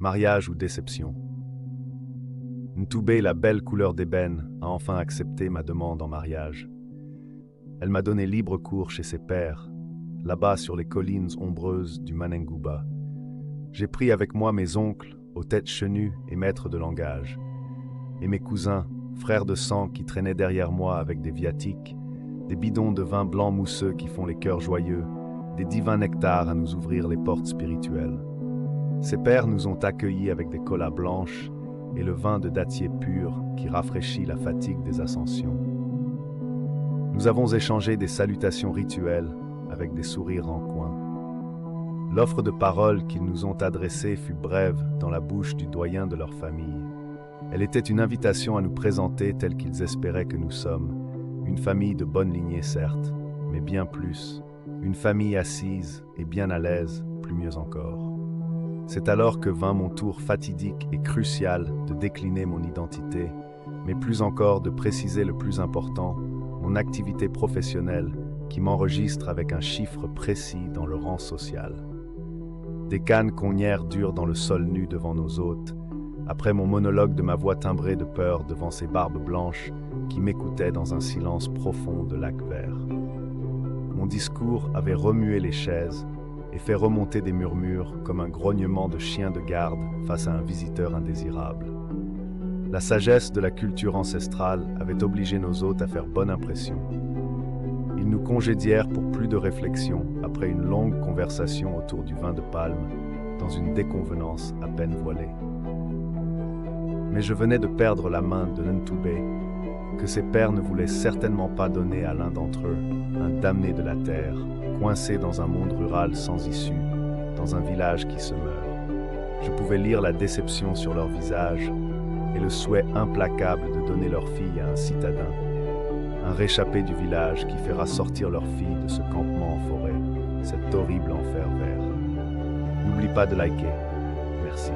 Mariage ou déception. Ntoubé, la belle couleur d'ébène, a enfin accepté ma demande en mariage. Elle m'a donné libre cours chez ses pères, là-bas sur les collines ombreuses du Manengouba. J'ai pris avec moi mes oncles, aux têtes chenues et maîtres de langage, et mes cousins, frères de sang qui traînaient derrière moi avec des viatiques, des bidons de vin blanc mousseux qui font les cœurs joyeux, des divins nectars à nous ouvrir les portes spirituelles. Ces pères nous ont accueillis avec des colas blanches et le vin de dattier pur qui rafraîchit la fatigue des ascensions. Nous avons échangé des salutations rituelles avec des sourires en coin. L'offre de parole qu'ils nous ont adressée fut brève dans la bouche du doyen de leur famille. Elle était une invitation à nous présenter tels qu'ils espéraient que nous sommes, une famille de bonne lignée certes, mais bien plus, une famille assise et bien à l'aise, plus mieux encore. C'est alors que vint mon tour fatidique et crucial de décliner mon identité, mais plus encore de préciser le plus important, mon activité professionnelle qui m'enregistre avec un chiffre précis dans le rang social. Des cannes cognèrent dures dans le sol nu devant nos hôtes, après mon monologue de ma voix timbrée de peur devant ces barbes blanches qui m'écoutaient dans un silence profond de lac vert. Mon discours avait remué les chaises et fait remonter des murmures comme un grognement de chien de garde face à un visiteur indésirable. La sagesse de la culture ancestrale avait obligé nos hôtes à faire bonne impression. Ils nous congédièrent pour plus de réflexion après une longue conversation autour du vin de palme, dans une déconvenance à peine voilée. Mais je venais de perdre la main de Ntoubé, que ses pères ne voulaient certainement pas donner à l'un d'entre eux, un damné de la terre, coincé dans un monde rural sans issue, dans un village qui se meurt. Je pouvais lire la déception sur leur visage et le souhait implacable de donner leur fille à un citadin, un réchappé du village qui fera sortir leur fille de ce campement en forêt, cet horrible enfer vert. N'oublie pas de liker. Merci.